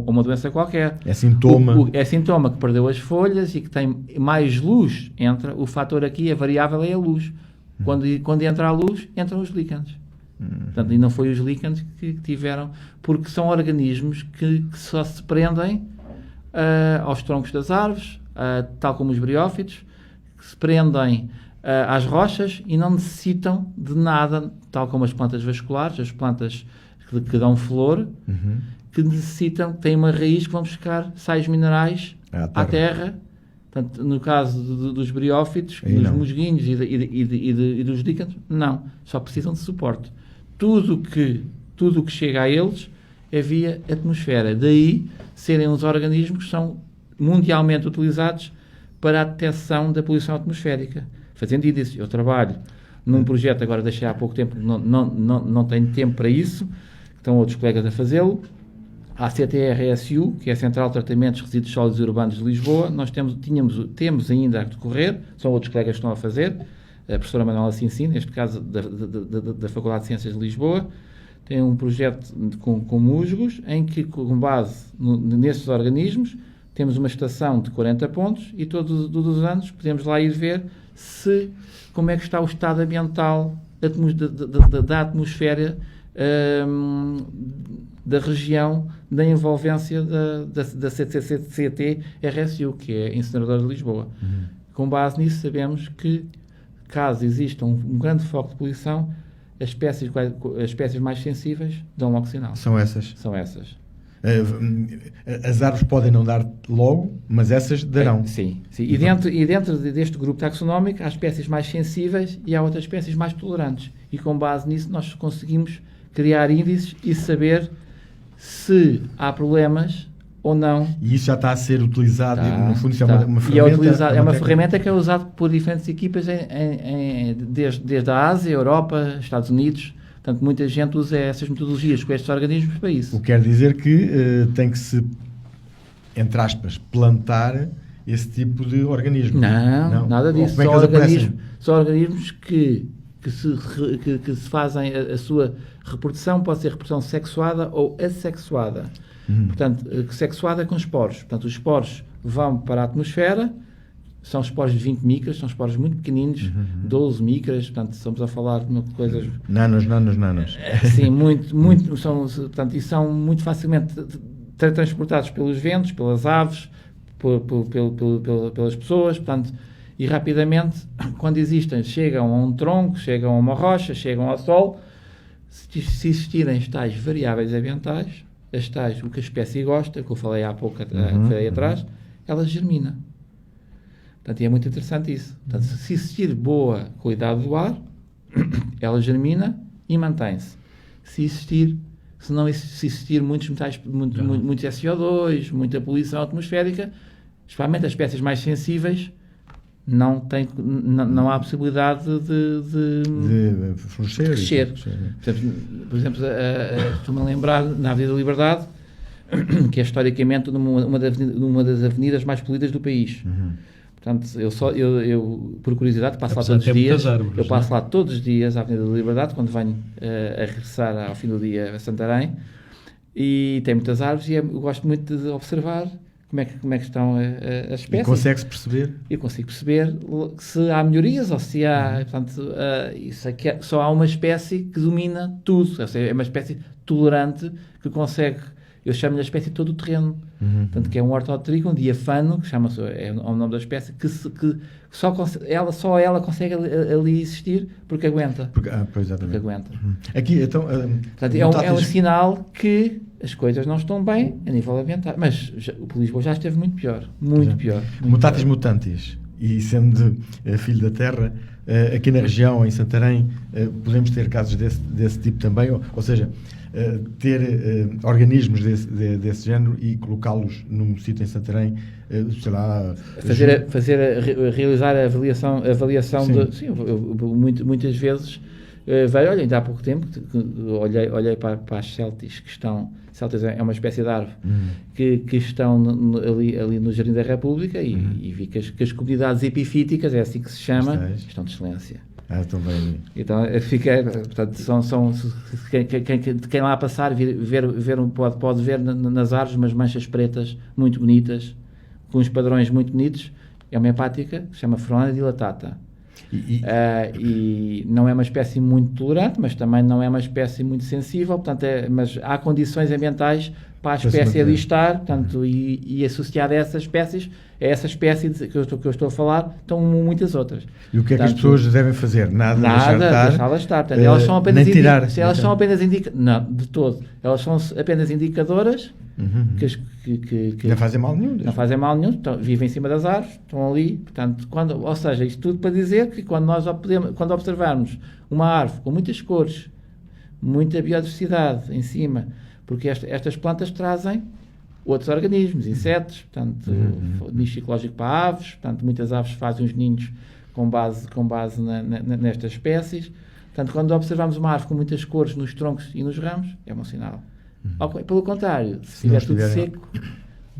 [SPEAKER 2] uma doença qualquer.
[SPEAKER 3] É sintoma.
[SPEAKER 2] É sintoma que perdeu as folhas e que tem mais luz. O fator aqui, a variável é a luz. Quando entra a luz, entram os líquens. Portanto, e não foi os líquens que tiveram, porque são organismos que só se prendem aos troncos das árvores, tal como os briófitos, que se prendem às rochas e não necessitam de nada, tal como as plantas vasculares, as plantas que dão flor, que necessitam, têm uma raiz que vão buscar sais minerais à terra. Portanto, no caso dos briófitos, dos musguinhos e dos líquenos, não. Só precisam de suporte. Tudo que chega a eles é via atmosfera. Daí serem os organismos que são mundialmente utilizados para a detecção da poluição atmosférica. Fazendo isso, eu trabalho num projeto, agora deixei há pouco tempo, não tenho tempo para isso, estão outros colegas a fazê-lo. A CTRSU, que é a Central de Tratamentos de Resíduos Sólidos Urbanos de Lisboa, nós temos ainda a decorrer, são outros colegas que estão a fazer, a professora Manuela Cincin, neste caso da Faculdade de Ciências de Lisboa, tem um projeto com musgos, em que, com base nesses organismos, temos uma estação de 40 pontos e todos os anos podemos lá ir ver como é que está o estado ambiental da atmosfera da região da envolvência da CTRSU, que é a incineradora de Lisboa. Com base nisso, sabemos que, caso exista um grande foco de poluição, as espécies mais sensíveis dão logo sinal.
[SPEAKER 3] São essas?
[SPEAKER 2] São essas.
[SPEAKER 3] As árvores podem não dar logo, mas essas darão.
[SPEAKER 2] Sim. E dentro deste grupo taxonómico há espécies mais sensíveis e há outras espécies mais tolerantes. E com base nisso nós conseguimos criar índices e saber se há problemas ou não.
[SPEAKER 3] E isso já está a ser utilizado, no fundo, isso é uma ferramenta.
[SPEAKER 2] É uma ferramenta que é usada por diferentes equipas desde a Ásia, Europa, Estados Unidos. Portanto, muita gente usa essas metodologias com estes organismos para isso.
[SPEAKER 3] O que quer dizer que tem que se, entre aspas, plantar esse tipo de organismo.
[SPEAKER 2] Não, nada disso. São organismos que se fazem a sua reprodução, pode ser reprodução sexuada ou assexuada. Portanto, sexuada com esporos. Portanto, os esporos vão para a atmosfera, são esporos de 20 micras, são esporos muito pequeninos, 12 micras, portanto, estamos a falar de coisas...
[SPEAKER 3] Nanos.
[SPEAKER 2] Sim, portanto, e são muito facilmente transportados pelos ventos, pelas aves, pelas pessoas, portanto, e rapidamente, quando chegam a um tronco, chegam a uma rocha, chegam ao sol. Se existirem as tais variáveis ambientais, o que a espécie gosta, que eu falei há pouco atrás, ela germina. Portanto, é muito interessante isso. Portanto, se existir boa qualidade do ar, ela germina e mantém-se. Se existir muitos metais, muito SO2, muita poluição atmosférica, especialmente as espécies mais sensíveis, não há possibilidade de crescer. Por exemplo, estou-me a lembrar na Avenida da Liberdade, que é historicamente uma das avenidas mais poluídas do país. Portanto, eu por curiosidade passo lá todos os dias. Eu passo lá todos os dias à Avenida da Liberdade, quando venho a regressar ao fim do dia a Santarém, e tem muitas árvores e eu gosto muito de observar como é que estão as espécies.
[SPEAKER 3] E consegue-se perceber?
[SPEAKER 2] Eu consigo perceber se há melhorias ou se há... Portanto, só há uma espécie que domina tudo. Ou seja, é uma espécie tolerante que consegue... Eu chamo-lhe a espécie todo o terreno. Portanto, que é um ortotrigo, um diafano, que chama-se... É o nome da espécie, que só ela consegue ali existir porque aguenta. Porque aguenta.
[SPEAKER 3] Aqui, então...
[SPEAKER 2] Portanto, é um sinal que as coisas não estão bem a nível ambiental. Mas o Lisboa já esteve muito pior. Pior.
[SPEAKER 3] Mutatis mutantis. E sendo filho da terra, aqui na região, em Santarém, podemos ter casos desse tipo também. Ou seja, ter organismos desse género e colocá-los num sítio em Santarém, sei lá...
[SPEAKER 2] Realizar a avaliação de... Sim, muitas vezes... Olha, ainda há pouco tempo olhei para as Celtis que estão... Celtis é uma espécie de árvore que estão ali no Jardim da República e vi que as comunidades epifíticas, é assim que se chama, estão de excelência.
[SPEAKER 3] Estão bem.
[SPEAKER 2] Então, portanto, quem lá passar pode ver nas árvores umas manchas pretas muito bonitas, com uns padrões muito bonitos. É uma hepática que se chama Frona dilatata. E não é uma espécie muito tolerante, mas também não é uma espécie muito sensível, portanto mas há condições ambientais para a espécie ali estar, portanto, e associado a essa espécie que eu estou a falar, estão muitas outras.
[SPEAKER 3] E o que é que as pessoas devem fazer? Nada
[SPEAKER 2] deixá-las estar. Portanto, elas são apenas não, de todo. Elas são apenas indicadoras que
[SPEAKER 3] não fazem mal nenhum.
[SPEAKER 2] Não fazem mal nenhum, vivem em cima das árvores, estão ali. Portanto, ou seja, isto tudo para dizer que quando observarmos uma árvore com muitas cores, muita biodiversidade em cima, porque estas plantas trazem outros organismos, insetos, portanto, nicho ecológico para aves, portanto, muitas aves fazem os ninhos com base nestas espécies. Portanto, quando observamos uma árvore com muitas cores nos troncos e nos ramos, é um sinal. Pelo contrário, se estiver tudo seco,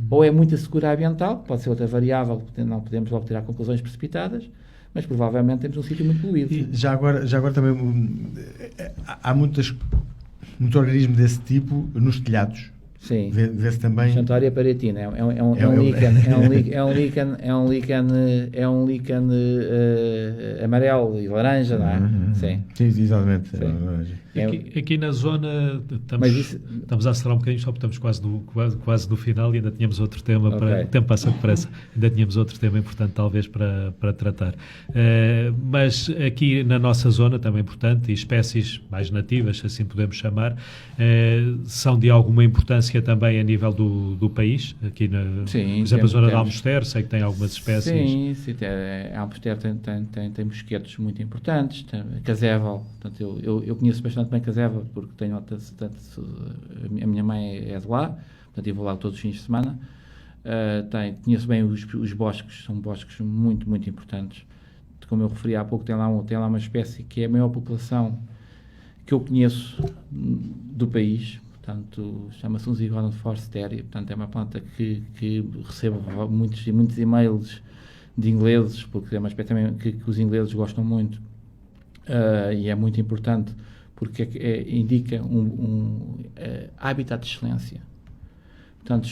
[SPEAKER 2] ou é muita secura ambiental, pode ser outra variável, não podemos logo tirar conclusões precipitadas, mas provavelmente temos um sítio muito poluído.
[SPEAKER 3] E já agora também há muito organismo desse tipo nos telhados.
[SPEAKER 2] Sim.
[SPEAKER 3] Vê-se também.
[SPEAKER 2] Xantória paretina é um líquen amarelo e laranja, não é? Sim,
[SPEAKER 3] exatamente.
[SPEAKER 1] Sim. Aqui na zona estamos a acelerar um bocadinho, só porque estamos quase no final e ainda tínhamos outro tema para. O tempo passa depressa, ainda tínhamos outro tema importante talvez para tratar. Mas aqui na nossa zona também importante, e espécies mais nativas, assim podemos chamar, são de alguma importância também a nível do país, aqui por exemplo a zona de Almoster, sei que tem algumas espécies.
[SPEAKER 2] Sim, a Almoster tem mosquetos muito importantes, caséval, portanto eu conheço bastante bem caséval porque tenho, a minha mãe é de lá, portanto eu vou lá todos os fins de semana. Conheço bem os bosques, são bosques muito, muito importantes. Como eu referi há pouco, tem lá uma espécie que é a maior população que eu conheço do país. Portanto, chama-se um Zygodon forsteri, portanto é uma planta que recebe muitos e-mails de ingleses, porque é uma espécie também que os ingleses gostam muito, e é muito importante porque indica um habitat de excelência. Portanto,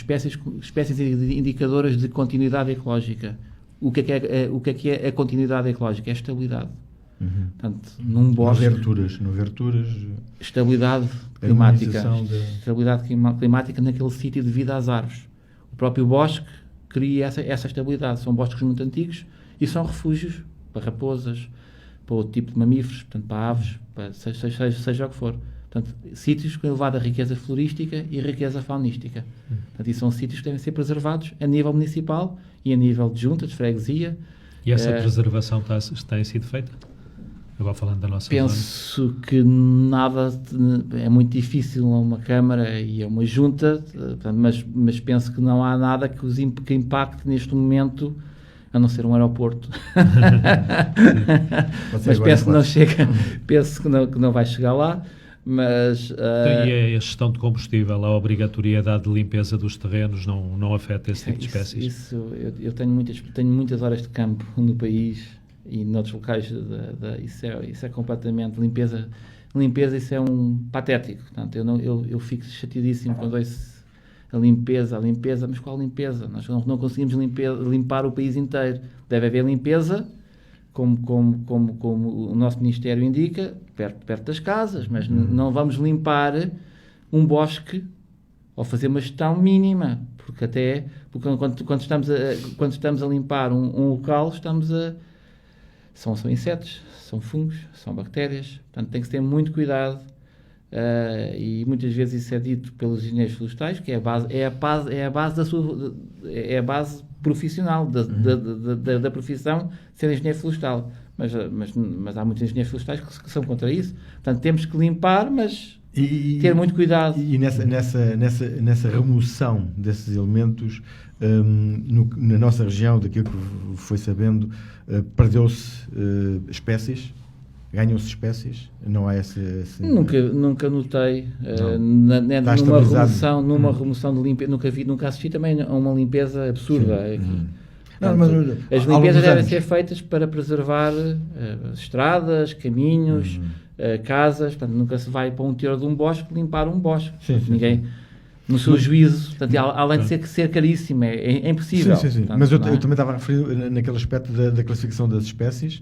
[SPEAKER 2] espécies indicadoras de continuidade ecológica. O que é a continuidade ecológica? É a estabilidade. Portanto, num bosque,
[SPEAKER 3] não aberturas,
[SPEAKER 2] estabilidade climática naquele sítio devido às árvores. O próprio bosque cria essa estabilidade. São bosques muito antigos e são refúgios para raposas, para outro tipo de mamíferos, portanto, para aves, seja o que for. Portanto, sítios com elevada riqueza florística e riqueza faunística. Portanto, e são sítios que devem ser preservados a nível municipal e a nível de junta, de freguesia.
[SPEAKER 1] E essa preservação tem sido feita? Agora falando da nossa
[SPEAKER 2] penso zona. Que nada, é muito difícil a uma Câmara e a uma Junta, mas penso que não há nada que impacte neste momento, a não ser um aeroporto. Mas penso que não chega, penso que não vai chegar lá. Mas,
[SPEAKER 1] e a gestão de combustível, a obrigatoriedade de limpeza dos terrenos não afeta esse tipo de espécies?
[SPEAKER 2] Eu tenho muitas horas de campo no país e noutros locais, isso é completamente limpeza, isso é patético. Portanto, eu fico chateadíssimo quando ouço a limpeza, mas qual limpeza? Nós não conseguimos limpar o país inteiro. Deve haver limpeza, como o nosso Ministério indica, perto das casas, mas não vamos limpar um bosque ou fazer uma gestão mínima, porque quando estamos a limpar um local, são insetos, são fungos, são bactérias, portanto tem que ter muito cuidado, e muitas vezes isso é dito pelos engenheiros florestais, que é a base profissional da profissão de ser engenheiro florestal, mas há muitos engenheiros florestais que são contra isso. Portanto, temos que limpar, mas ter muito cuidado.
[SPEAKER 3] E nessa remoção desses elementos, na nossa região, daquilo que foi sabendo, perdeu-se espécies? Ganham-se espécies? Não há esse...
[SPEAKER 2] Nunca notei. Numa remoção de limpeza, nunca assisti também a uma limpeza absurda aqui. As limpezas devem ser feitas para preservar estradas, caminhos, casas. Portanto, nunca se vai para um interior de um bosque limpar um bosque.
[SPEAKER 3] Sim.
[SPEAKER 2] no seu juízo, portanto, além de ser caríssimo, é impossível.
[SPEAKER 3] Sim.
[SPEAKER 2] Portanto,
[SPEAKER 3] mas eu também estava a referir naquele aspecto da classificação das espécies,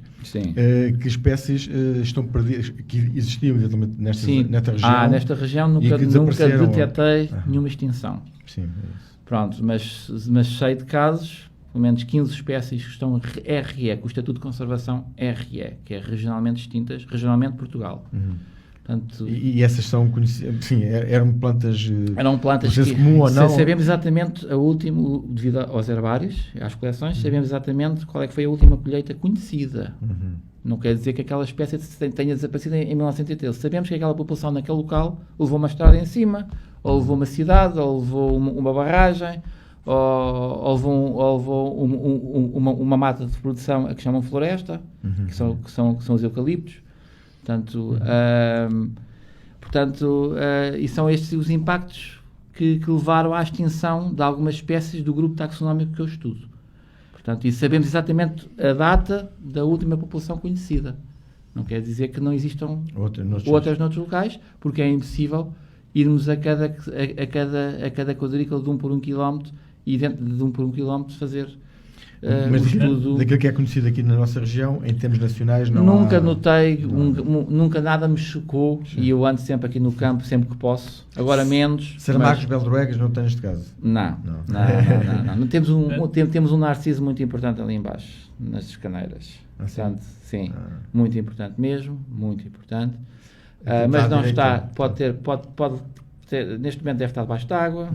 [SPEAKER 3] que espécies estão perdidas, que existiam nesta região.
[SPEAKER 2] Nesta região nunca detetei nenhuma extinção.
[SPEAKER 3] Sim, é isso.
[SPEAKER 2] Pronto, mas sei de casos, pelo menos 15 espécies que estão RE, com o Estatuto de Conservação RE, que é regionalmente extintas, regionalmente Portugal. Portanto,
[SPEAKER 3] e essas são conhecidas, sim, eram plantas
[SPEAKER 2] que,
[SPEAKER 3] comum ou não?
[SPEAKER 2] Sabemos exatamente a última, devido aos herbários, às coleções, sabemos exatamente qual é que foi a última colheita conhecida. Não quer dizer que aquela espécie tenha desaparecido em 1913. Sabemos que aquela população naquele local levou uma estrada em cima, ou levou uma cidade, ou levou uma barragem, ou levou uma mata de produção a que chamam floresta, que são os eucaliptos. Portanto, e são estes os impactos que levaram à extinção de algumas espécies do grupo taxonómico que eu estudo. Portanto, e sabemos exatamente a data da última população conhecida. Não quer dizer que não existam outras noutros locais, porque é impossível irmos a cada quadrícula de 1 por 1 quilómetro e dentro de 1 por 1 quilómetro fazer
[SPEAKER 3] mas daquilo que é conhecido aqui na nossa região, em termos nacionais,
[SPEAKER 2] nunca notei, nunca nada me chocou. Sim. E eu ando sempre aqui no campo, sempre que posso. Agora menos.
[SPEAKER 3] Sarmacos, beldroegas, não tem neste caso?
[SPEAKER 2] Não. Temos um narciso muito importante ali embaixo, nas escaneiras. Portanto, sim, muito importante mesmo, muito importante. Mas não está, pode ter, neste momento deve estar debaixo de água,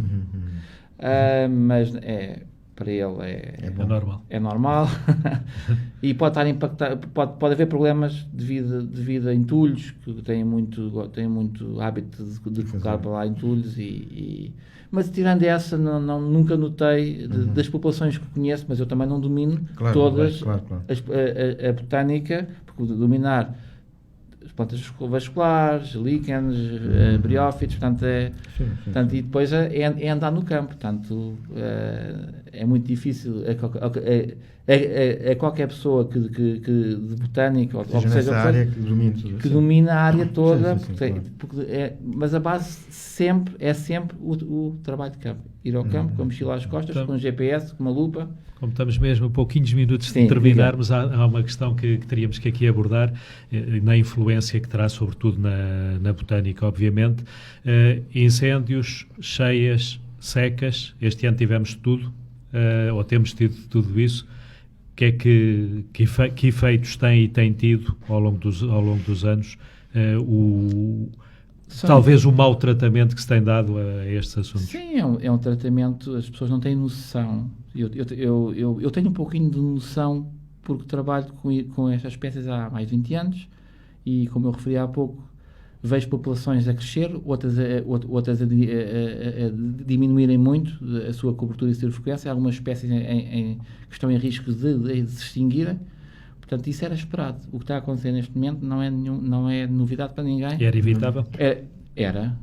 [SPEAKER 2] mas para ele é normal. E pode estar impactado, pode haver problemas devido a entulhos, que têm muito hábito de colocar para lá entulhos, mas tirando essa, nunca notei das populações que conheço, mas eu também não domino todas a botânica, porque dominar as plantas vasculares, líquenes, briófitos, portanto, e depois é andar no campo, portanto, é muito difícil a qualquer pessoa de botânica, ou que seja
[SPEAKER 3] área
[SPEAKER 2] que domina a área toda, mas a base é sempre o trabalho de campo. Ir ao campo com a mochila às costas, com um GPS, com uma lupa.
[SPEAKER 1] Como estamos mesmo a pouquinhos minutos de terminarmos, há uma questão que teríamos que aqui abordar, na influência que terá, sobretudo na botânica, obviamente. Incêndios, cheias, secas, este ano tivemos tudo, ou temos tido tudo isso. Que efeitos tem e tem tido ao longo dos anos talvez o mau tratamento que se tem dado a estes assuntos?
[SPEAKER 2] Sim, é um tratamento, as pessoas não têm noção. Eu tenho um pouquinho de noção porque trabalho com estas espécies há mais de 20 anos e, como eu referi há pouco, vejo populações a crescer, outras a diminuírem muito a sua cobertura e frequência, algumas espécies que estão em risco de se extinguirem. Portanto, isso era esperado. O que está a acontecer neste momento não é novidade para ninguém.
[SPEAKER 1] Era evitável?
[SPEAKER 2] Era.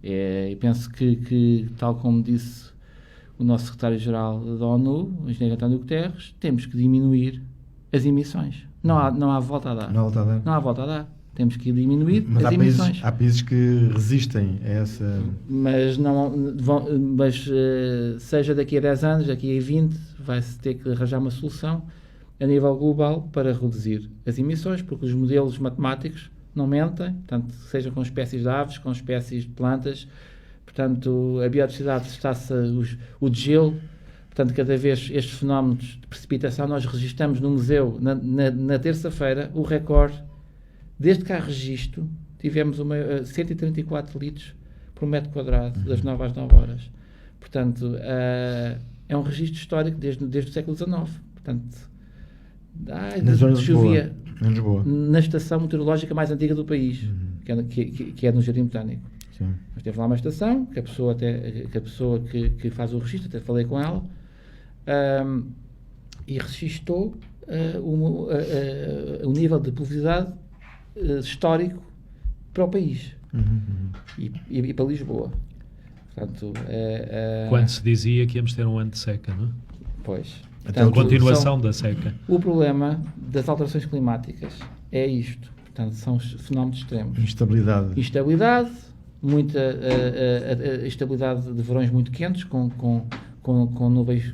[SPEAKER 2] E penso que, tal como disse o nosso secretário-geral da ONU, o engenheiro António Guterres, temos que diminuir as emissões. Não há volta a dar. Não há volta a dar. Temos que diminuir as emissões.
[SPEAKER 3] Há países que resistem a essa...
[SPEAKER 2] Mas seja daqui a 10 anos, daqui a 20, vai-se ter que arranjar uma solução a nível global para reduzir as emissões, porque os modelos matemáticos não mentem, portanto, seja com espécies de aves, com espécies de plantas, portanto, a biodiversidade está-se o degelo, portanto, cada vez estes fenómenos de precipitação, nós registramos no museu, na terça-feira, o recorde. Desde que há registro, tivemos 134 litros por metro quadrado, das 9 às 9 horas. Portanto, é um registro histórico desde o século XIX. Portanto, chovia na estação meteorológica mais antiga do país, que é no Jardim Botânico.
[SPEAKER 3] Sim.
[SPEAKER 2] Mas teve lá uma estação, que a pessoa que faz o registro, até falei com ela, e registou o nível de pluviosidade histórico para o país e para Lisboa. Portanto,
[SPEAKER 1] quando se dizia que íamos ter um ano de seca, não é?
[SPEAKER 2] Pois.
[SPEAKER 1] Portanto, continuação da seca.
[SPEAKER 2] O problema das alterações climáticas é isto. Portanto, são os fenómenos extremos.
[SPEAKER 3] Instabilidade,
[SPEAKER 2] muita estabilidade de verões muito quentes, com nuvens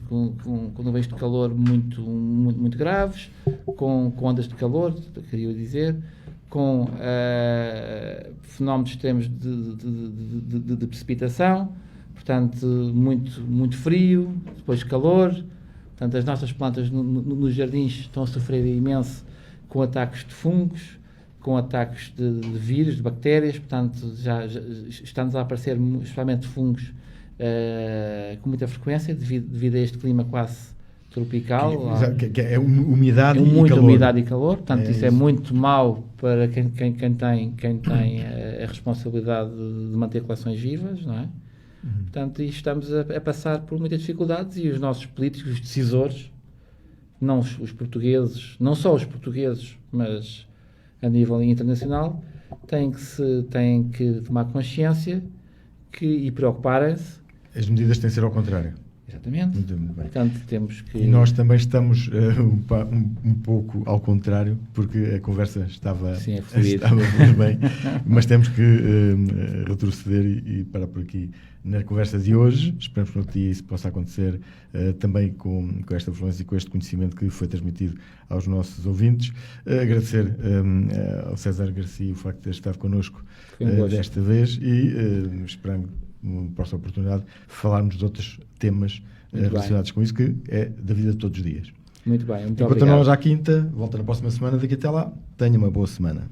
[SPEAKER 2] de calor muito graves, com ondas de calor, queria dizer, com fenómenos extremos de precipitação, portanto, muito frio, depois calor. Portanto, as nossas plantas nos jardins estão a sofrer imenso com ataques de fungos, com ataques de vírus, de bactérias. Portanto, já estamos a aparecer, especialmente fungos, com muita frequência, devido a este clima quase tropical.
[SPEAKER 3] Que é umidade e
[SPEAKER 2] muita
[SPEAKER 3] calor.
[SPEAKER 2] Umidade e calor. Portanto, isso é muito mau para quem tem a responsabilidade de manter coleções vivas, não é? Portanto, estamos a passar por muitas dificuldades e os nossos políticos, os decisores, não os portugueses, não só os portugueses, mas a nível internacional, têm que tomar consciência e preocuparem-se.
[SPEAKER 3] As medidas têm que ser ao contrário.
[SPEAKER 2] Exatamente.
[SPEAKER 3] Muito bem.
[SPEAKER 2] Portanto, temos que...
[SPEAKER 3] E nós também estamos um pouco ao contrário, porque a conversa estava muito bem, mas temos que retroceder e parar por aqui na conversa de hoje. Esperamos que no dia isso possa acontecer também com esta fluência e com este conhecimento que foi transmitido aos nossos ouvintes. Agradecer ao César Garcia o facto de ter estado connosco desta vez e esperamos numa próxima oportunidade falarmos de outros temas relacionados com isso, que é da vida de todos os dias.
[SPEAKER 2] Muito bem, muito
[SPEAKER 3] obrigado. Continuamos à quinta, volta na próxima semana. Daqui até lá, tenha uma boa semana.